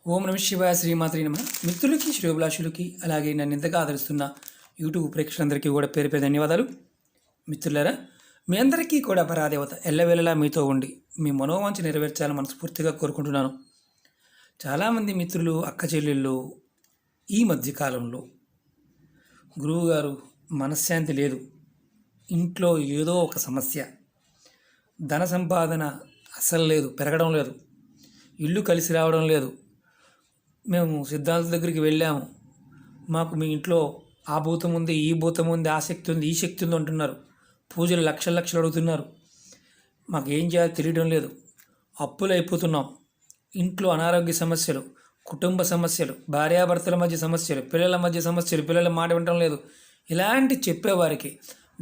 ఓం నమ శివాయ శ్రీమాత్రి నమ. మిత్రులకి శ్రేయోభిలాషులకి అలాగే నన్ను ఇంతగా ఆదరిస్తున్న యూట్యూబ్ ప్రేక్షకులందరికీ కూడా పేరు పేరు ధన్యవాదాలు. మిత్రులారా, మీ అందరికీ కూడా పరాదేవత ఎల్లవేళలా మీతో ఉండి మీ మనోవాంఛ నెరవేర్చాలని మనస్ఫూర్తిగా కోరుకుంటున్నాను. చాలామంది మిత్రులు అక్క చెల్లెళ్ళు ఈ మధ్యకాలంలో గురువుగారు మనశ్శాంతి లేదు, ఇంట్లో ఏదో ఒక సమస్య, ధన సంపాదన అస్సలు లేదు, పెరగడం లేదు, ఇల్లు కలిసి రావడం లేదు, మేము సిద్ధాంత దగ్గరికి వెళ్ళాము, మాకు మీ ఇంట్లో ఆ భూతం ఉంది, ఈ భూతం ఉంది, ఆ శక్తి ఉంది, ఈ శక్తి ఉంది అంటున్నారు, పూజలు లక్షలు లక్షలు అడుగుతున్నారు, మాకు ఏం చేయాలో తెలియడం లేదు, అప్పులు అయిపోతున్నాం, ఇంట్లో అనారోగ్య సమస్యలు, కుటుంబ సమస్యలు, భార్యాభర్తల మధ్య సమస్యలు, పిల్లల మధ్య సమస్యలు, పిల్లల మాట వినడం లేదు, ఇలాంటి చెప్పేవారికి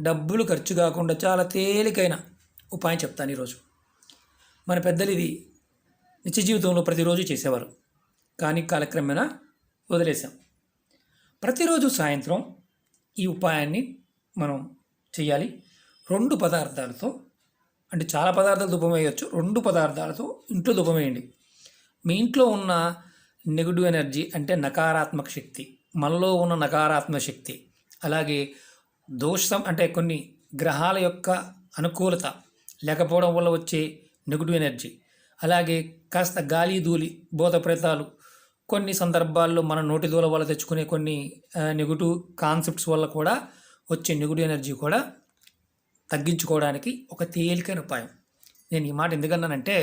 డబ్బులు ఖర్చు కాకుండా చాలా తేలికైన ఉపాయం చెప్తాను ఈరోజు. మన పెద్దలు ఇది నిత్య జీవితంలో ప్రతిరోజు చేసేవారు, కానీ కాలక్రమేణా వదిలేసాం. ప్రతిరోజు సాయంత్రం ఈ ఉపాయాన్ని మనం చేయాలి. 2 పదార్థాలతో, అంటే చాలా పదార్థాలు ధూపం వేయవచ్చు, 2 పదార్థాలతో ఇంట్లో ధూపం వేయండి. మీ ఇంట్లో ఉన్న నెగిటివ్ ఎనర్జీ అంటే నకారాత్మక శక్తి, మనలో ఉన్న నకారాత్మక శక్తి, అలాగే దోషం అంటే కొన్ని గ్రహాల యొక్క అనుకూలత లేకపోవడం వల్ల వచ్చే నెగిటివ్ ఎనర్జీ, అలాగే కాస్త గాలి ధూళి భూత ప్రేతాలు, కొన్ని సందర్భాల్లో మన నోటి దూల వల్ల తెచ్చుకునే కొన్ని నెగిటివ్ కాన్సెప్ట్స్ వల్ల కూడా వచ్చే నెగిటివ్ ఎనర్జీ కూడా తగ్గించుకోవడానికి ఒక తేలికైన ఉపాయం. నేను ఈ మాట ఎందుకన్నానంటే,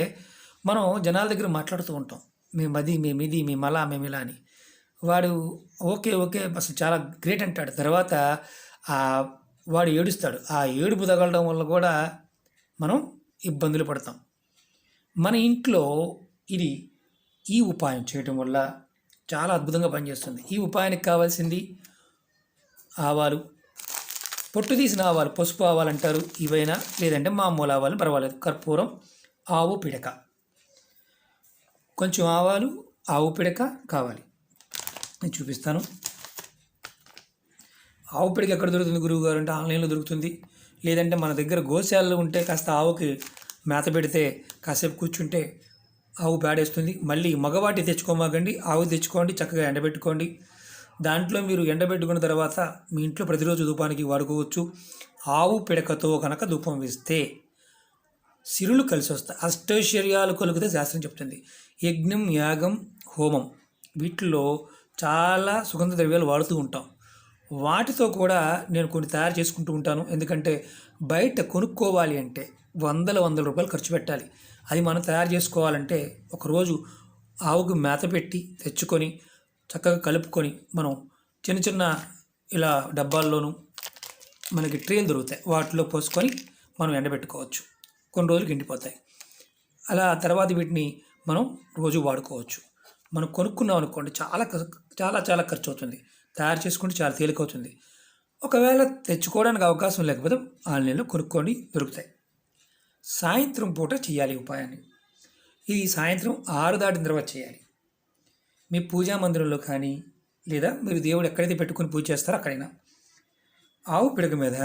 మనం జనాల దగ్గర మాట్లాడుతూ ఉంటాం, మేమది, మేమిది, మేమలా, మేమిలా అని. వాడు ఓకే ఓకే అసలు చాలా గ్రేట్ అంటాడు, తర్వాత వాడు ఏడుస్తాడు. ఆ ఏడుపు తగలడం వల్ల కూడా మనం ఇబ్బందులు పడతాం. మన ఇంట్లో ఇది ఈ ఉపాయం చేయటం వల్ల చాలా అద్భుతంగా పనిచేస్తుంది. ఈ ఉపాయానికి కావాల్సింది ఆవాలు, పొట్టు తీసిన ఆవాలు, పసుపు ఆవాలు అంటారు, ఇవైనా లేదంటే మామూలు ఆవాలు పర్వాలేదు, కర్పూరం, ఆవు పిడక, కొంచెం ఆవాలు, ఆవు పిడక కావాలి. నేను చూపిస్తాను. ఆవు పిడక ఎక్కడ దొరుకుతుంది గురువు గారు అంటే ఆన్లైన్లో దొరుకుతుంది, లేదంటే మన దగ్గర గోశాలలో ఉంటే కాస్త ఆవుకి మేత పెడితే కాసేపు కూర్చుంటే ఆవు పేడేస్తుంది. మళ్ళీ మగవాటి తెచ్చుకోమాకండి, ఆవు తెచ్చుకోండి, చక్కగా ఎండబెట్టుకోండి. దాంట్లో మీరు ఎండబెట్టుకున్న తర్వాత మీ ఇంట్లో ప్రతిరోజు ధూపానికి వాడుకోవచ్చు. ఆవు పిడకతో కనుక ధూపం వేస్తే సిరులు కలిసి వస్తాయి, అష్టైశ్వర్యాలు కలిగితే శాస్త్రం చెప్తుంది. యజ్ఞం, యాగం, హోమం వీటిల్లో చాలా సుగంధ ద్రవ్యాలు వాడుతూ ఉంటాం. వాటితో కూడా నేను కొన్ని తయారు చేసుకుంటూ ఉంటాను. ఎందుకంటే బయట కొనుక్కోవాలి అంటే వందల రూపాయలు ఖర్చు పెట్టాలి. అది మనం తయారు చేసుకోవాలంటే ఒకరోజు ఆవుకు మేత పెట్టి తెచ్చుకొని చక్కగా కలుపుకొని మనం చిన్న చిన్న ఇలా డబ్బాల్లోనూ మనకి ట్రేలు దొరుకుతాయి, వాటిలో పోసుకొని మనం ఎండబెట్టుకోవచ్చు. కొన్ని రోజులు ఎండిపోతాయి. అలా తర్వాత వీటిని మనం రోజు వాడుకోవచ్చు. మనం కొనుక్కున్నాం అనుకోండి చాలా చాలా చాలా ఖర్చు అవుతుంది, తయారు చేసుకుంటే చాలా తేలికవుతుంది. ఒకవేళ తెచ్చుకోవడానికి అవకాశం లేకపోతే ఆన్లైన్లో కొనుక్కొని దొరుకుతాయి. సాయంత్రం పూట చేయాలి ఉపాయాన్ని. ఇది సాయంత్రం 6 దాటిన తర్వాత చేయాలి. మీ పూజా మందిరంలో కానీ లేదా మీరు దేవుడు ఎక్కడైతే పెట్టుకుని పూజ చేస్తారో అక్కడైనా. ఆవు పిడక మీద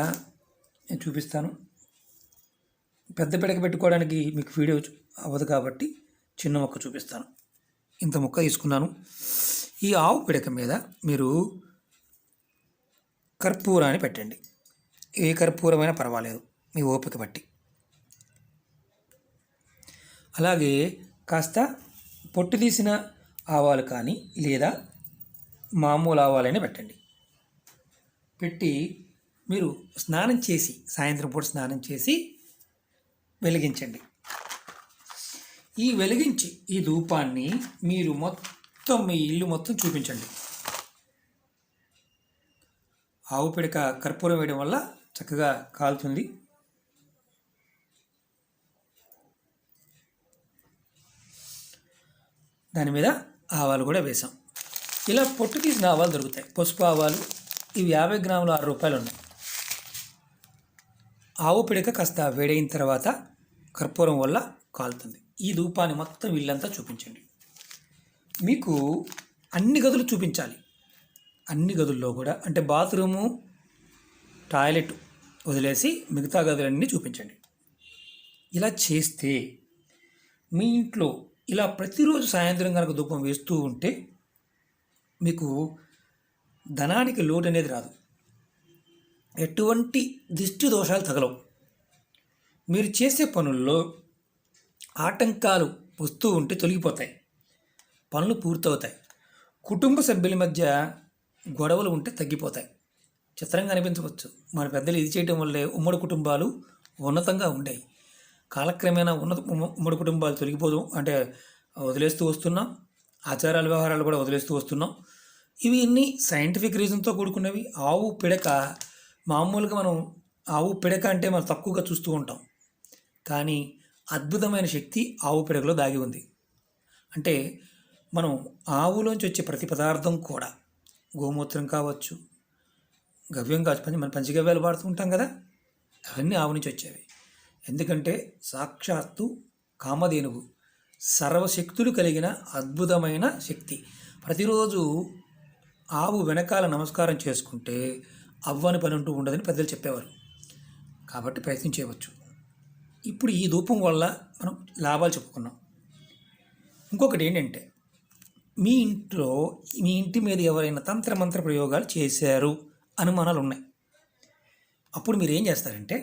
నేను చూపిస్తాను. పెద్ద పిడక పెట్టుకోవడానికి మీకు వీడియో అవ్వదు కాబట్టి చిన్న మొక్క చూపిస్తాను. ఇంత మొక్క తీసుకున్నాను. ఈ ఆవు పిడక మీద మీరు కర్పూరాన్ని పెట్టండి. ఏ కర్పూరమైనా పర్వాలేదు, మీ ఓపిక బట్టి. అలాగే కాస్త పొట్టు తీసిన ఆవాలు కానీ లేదా మామూలు ఆవాలైనా పెట్టండి. పెట్టి మీరు స్నానం చేసి, సాయంత్రం పూట స్నానం చేసి వెలిగించండి. ఈ వెలిగించి ఈ ధూపాన్ని మీరు మొత్తం మీ ఇల్లు మొత్తం చూపించండి. ఆవు పిడక కర్పూరం వేయడం వల్ల చక్కగా కాలుతుంది. దాని మీద ఆవాలు కూడా వేసాం. ఇలా పొట్టు తీసిన ఆవాలు దొరుకుతాయి, పసుపు ఆవాలు. ఇవి 50 గ్రాములు 6 రూపాయలు ఉన్నాయి. ఆవు పిడక కాస్త వేడైన తర్వాత కర్పూరం వల్ల కాలుతుంది. ఈ ధూపాన్ని మొత్తం ఇల్లంతా చూపించండి. మీకు అన్ని గదులు చూపించాలి. అన్ని గదుల్లో కూడా, అంటే బాత్రూము, టాయిలెట్ వదిలేసి మిగతా గదులన్నీ చూపించండి. ఇలా చేస్తే మీ ఇంట్లో ఇలా ప్రతిరోజు సాయంత్రం కనుక ధూపం వేస్తూ ఉంటే మీకు ధనానికి లోటు అనేది రాదు, ఎటువంటి దిష్టి దోషాలు తగలవు, మీరు చేసే పనుల్లో ఆటంకాలు వస్తూ ఉంటే తొలగిపోతాయి, పనులు పూర్తవుతాయి, కుటుంబ సభ్యుల మధ్య గొడవలు ఉంటే తగ్గిపోతాయి. చిత్రంగా అనిపించవచ్చు, మన పెద్దలు ఇది చేయటం వల్లే ఉమ్మడి కుటుంబాలు ఉన్నతంగా ఉండేవి. కాలక్రమేణా ఉమ్మడి కుటుంబాలు తొలగిపోదు అంటే వదిలేస్తూ వస్తున్నాం, ఆచారాల వ్యవహారాలు కూడా వదిలేస్తూ వస్తున్నాం. ఇవి ఇన్ని సైంటిఫిక్ రీజన్తో కూడుకున్నవి. ఆవు పిడక మామూలుగా మనం ఆవు పిడక అంటే మనం తక్కువగా చూస్తూ ఉంటాం, కానీ అద్భుతమైన శక్తి ఆవు పిడకలో దాగి ఉంది. అంటే మనం ఆవులోంచి వచ్చే ప్రతి పదార్థం కూడా, గోమూత్రం కావచ్చు, గవ్యం కావచ్చు, మన పంచగవ్యాలు వాడుతూ ఉంటాం కదా, అవన్నీ ఆవు నుంచి వచ్చేవి. ఎందుకంటే సాక్షాత్తు కామధేనువు సర్వశక్తులు కలిగిన అద్భుతమైన శక్తి. ప్రతిరోజు ఆవు వెనకాల నమస్కారం చేసుకుంటే అవ్వని పని అంటూ ఉండదని పెద్దలు చెప్పేవారు. కాబట్టి ప్రయత్నం చేయవచ్చు. ఇప్పుడు ఈ ధూపం వల్ల మనం లాభాలు చెప్పుకున్నాం. ఇంకొకటి ఏంటంటే, మీ ఇంట్లో మీ ఇంటి మీద ఎవరైనా తంత్రమంత్ర ప్రయోగాలు చేశారు అనుమానాలు ఉన్నాయి. అప్పుడు మీరు ఏం చేస్తారంటే,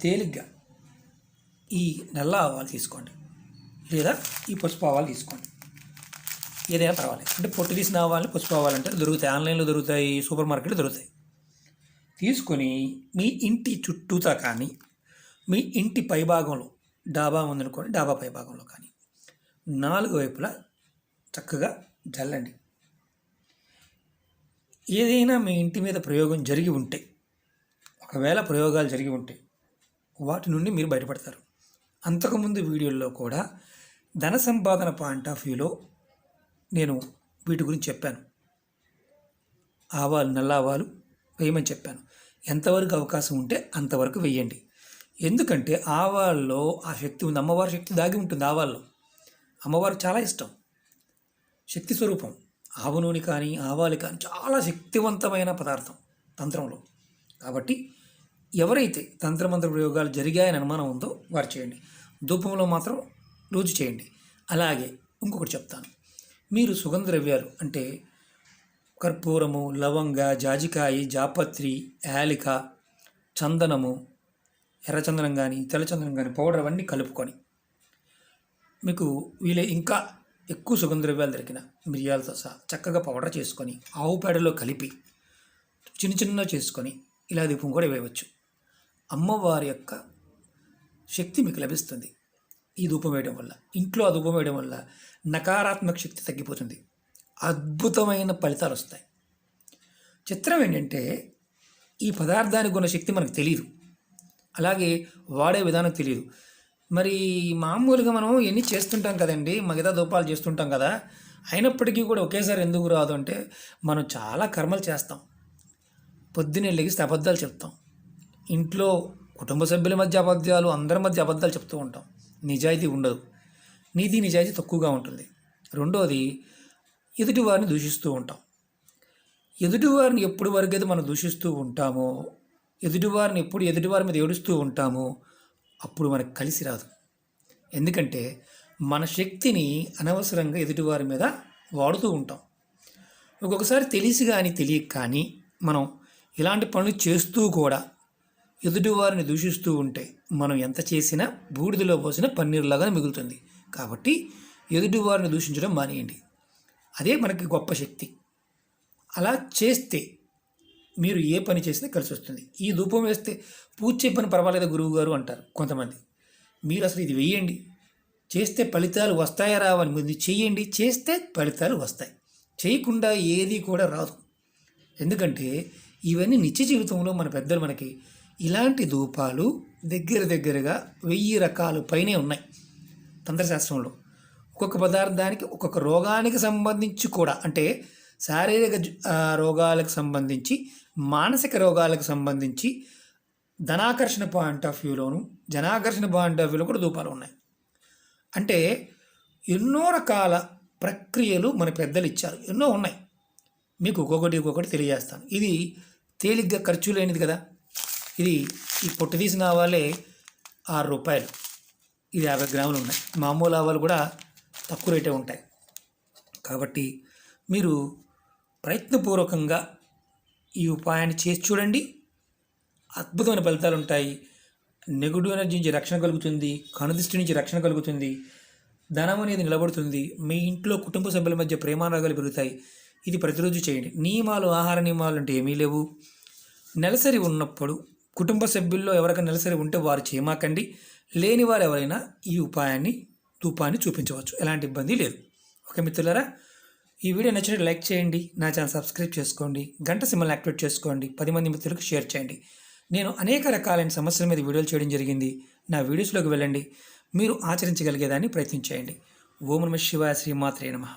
తేలిగ్గా ఈ నల్ల ఆవాలు తీసుకోండి, లేదా ఈ పసుపు ఆవాలు తీసుకోండి, ఏదైనా పర్వాలేదు. అంటే పొట్టు తీసిన ఆవాలని పసుపు ఆవాలంటే దొరుకుతాయి, ఆన్లైన్లో దొరుకుతాయి, సూపర్ మార్కెట్లో దొరుకుతాయి. తీసుకొని మీ ఇంటి చుట్టూతా కానీ, మీ ఇంటి పైభాగంలో డాబా ఉందనుకోండి, డాబా పైభాగంలో కానీ 4 వైపులా చక్కగా జల్లండి. ఏదైనా మీ ఇంటి మీద ప్రయోగం జరిగి ఉంటే, ఒకవేళ ప్రయోగాలు జరిగి ఉంటే వాటి నుండి మీరు బయటపడతారు. అంతకుముందు వీడియోల్లో కూడా ధన సంపాదన పాయింట్ ఆఫ్ వ్యూలో నేను వీటి గురించి చెప్పాను. ఆవాలు, నల్ల ఆవాలు వేయమని చెప్పాను. ఎంతవరకు అవకాశం ఉంటే అంతవరకు వేయండి. ఎందుకంటే ఆవాల్లో ఆ శక్తి ఉంది, అమ్మవారి శక్తి దాగి ఉంటుంది ఆవాల్లో. అమ్మవారికి చాలా ఇష్టం, శక్తి స్వరూపం. ఆవు నూనె కానీ ఆవాలు కానీ చాలా శక్తివంతమైన పదార్థం తంత్రంలో. కాబట్టి ఎవరైతే తంత్రమంత్ర ప్రయోగాలు జరిగాయని అనుమానం ఉందో వారు చేయండి. ధూపంలో మాత్రం రోజు చేయండి. అలాగే ఇంకొకటి చెప్తాను, మీరు సుగంధ ద్రవ్యాలు అంటే కర్పూరము, లవంగ, జాజికాయ, జాపత్రి, యాలిక, చందనము, ఎర్రచందనం కానీ తెల్లచందనం కానీ పౌడర్ అవన్నీ కలుపుకొని, మీకు వీలే ఇంకా ఎక్కువ సుగంధ ద్రవ్యాలు దొరికిన మిరియాలతో సహా చక్కగా పౌడర్ చేసుకొని ఆవు పేడలో కలిపి చిన్న చిన్న చేసుకొని ఇలా దీపం కూడా వేయవచ్చు. అమ్మవారి యొక్క శక్తి మీకు లభిస్తుంది ఈ ధూపం వేయడం వల్ల. ఇంట్లో ఆ ధూపం వేయడం వల్ల నకారాత్మక శక్తి తగ్గిపోతుంది, అద్భుతమైన ఫలితాలు వస్తాయి. చిత్రం ఏంటంటే, ఈ పదార్థానికి ఉన్న శక్తి మనకు తెలియదు, అలాగే వాడే విధానం తెలియదు. మరి మామూలుగా మనం ఎన్ని చేస్తుంటాం కదండి, మిగతా ధూపాలు చేస్తుంటాం కదా, అయినప్పటికీ కూడా ఒకేసారి ఎందుకు రాదు అంటే, మనం చాలా కర్మలు చేస్తాం. పొద్దున్నే లెగిస్తే అబద్ధాలు చెప్తాం, ఇంట్లో కుటుంబ సభ్యుల మధ్య అబద్ధాలు, అందరి మధ్య అబద్ధాలు చెప్తూ ఉంటాం, నిజాయితీ ఉండదు, నీతి నిజాయితీ తక్కువగా ఉంటుంది. రెండోది, ఎదుటివారిని దూషిస్తూ ఉంటాం. ఎదుటివారిని ఎప్పుడు వరకైతే మనం దూషిస్తూ ఉంటామో, ఎదుటివారి మీద ఏడుస్తూ ఉంటామో అప్పుడు మనకు కలిసి రాదు. ఎందుకంటే మన శక్తిని అనవసరంగా ఎదుటివారి మీద వాడుతూ ఉంటాం. ఒక్కొక్కసారి తెలిసి కానీ తెలియక కానీ మనం ఇలాంటి పనులు చేస్తూ కూడా ఎదుటివారిని దూషిస్తూ ఉంటే మనం ఎంత చేసినా బూడిదలో పోసిన పన్నీరులాగా మిగులుతుంది. కాబట్టి ఎదుటివారిని దూషించడం మానేయండి, అదే మనకి గొప్ప శక్తి. అలా చేస్తే మీరు ఏ పని చేస్తే కలిసి వస్తుంది. ఈ ధూపం వేస్తే పూజ చే పని పర్వాలేదా గురువు గారు అంటారు కొంతమంది. మీరు అసలు ఇది వేయండి, చేస్తే ఫలితాలు వస్తాయా రావని ముందు చేయండి, చేస్తే ఫలితాలు వస్తాయి. చేయకుండా ఏది కూడా రాదు. ఎందుకంటే ఇవన్నీ నిత్య జీవితంలో మన పెద్దలు మనకి ఇలాంటి ధూపాలు దగ్గరగా 1000 రకాలు పైనే ఉన్నాయి తంత్రశాస్త్రంలో. ఒక్కొక్క పదార్థానికి ఒక్కొక్క రోగానికి సంబంధించి కూడా, అంటే శారీరక రోగాలకు సంబంధించి, మానసిక రోగాలకు సంబంధించి, ధనాకర్షణ పాయింట్ ఆఫ్ వ్యూలోను జనాకర్షణ పాయింట్ ఆఫ్ వ్యూలో కూడా ధూపాలు ఉన్నాయి. అంటే ఎన్నో రకాల ప్రక్రియలు మన పెద్దలు ఇచ్చారు, ఎన్నో ఉన్నాయి. మీకు ఒక్కొక్కటి తెలియజేస్తాను. ఇది తేలిగ్గా ఖర్చు లేనిది కదా. ఇది ఈ పొట్టు తీసిన ఆవాలే 6 రూపాయలు, ఇది 50 గ్రాములు ఉన్నాయి. మామూలు ఆవాలు కూడా తక్కువ రేటే ఉంటాయి. కాబట్టి మీరు ప్రయత్నపూర్వకంగా ఈ ఉపాయాన్ని చేసి చూడండి. అద్భుతమైన ఫలితాలు ఉంటాయి. నెగిటివ్ ఎనర్జీ నుంచి రక్షణ కలుగుతుంది, కనుదృష్టి నుంచి రక్షణ కలుగుతుంది, ధనం అనేది నిలబడుతుంది, మీ ఇంట్లో కుటుంబ సభ్యుల మధ్య ప్రేమానురాగాలు పెరుగుతాయి. ఇది ప్రతిరోజు చేయండి. నియమాలు, ఆహార నియమాలు అంటే ఏమీ లేవు. నెలసరి ఉన్నప్పుడు కుటుంబ సభ్యుల్లో ఎవరికైనా నెలసరి ఉంటే వారు చేయమాకండి. లేని వారు ఎవరైనా ఈ ధూపాన్ని చూపించవచ్చు, ఎలాంటి ఇబ్బంది లేదు. ఓకే మిత్రులారా, ఈ వీడియో నచ్చినట్టు లైక్ చేయండి, నా ఛానల్ సబ్స్క్రైబ్ చేసుకోండి, గంట సింబల్ని యాక్టివేట్ చేసుకోండి, 10 మంది మిత్రులకు షేర్ చేయండి. నేను అనేక రకాలైన సమస్యల మీద వీడియోలు చేయడం జరిగింది. నా వీడియోస్లోకి వెళ్ళండి, మీరు ఆచరించగలిగేదాన్ని ప్రయత్నించేయండి. ఓం నమః శివాయ, శ్రీమాత్రే నమః.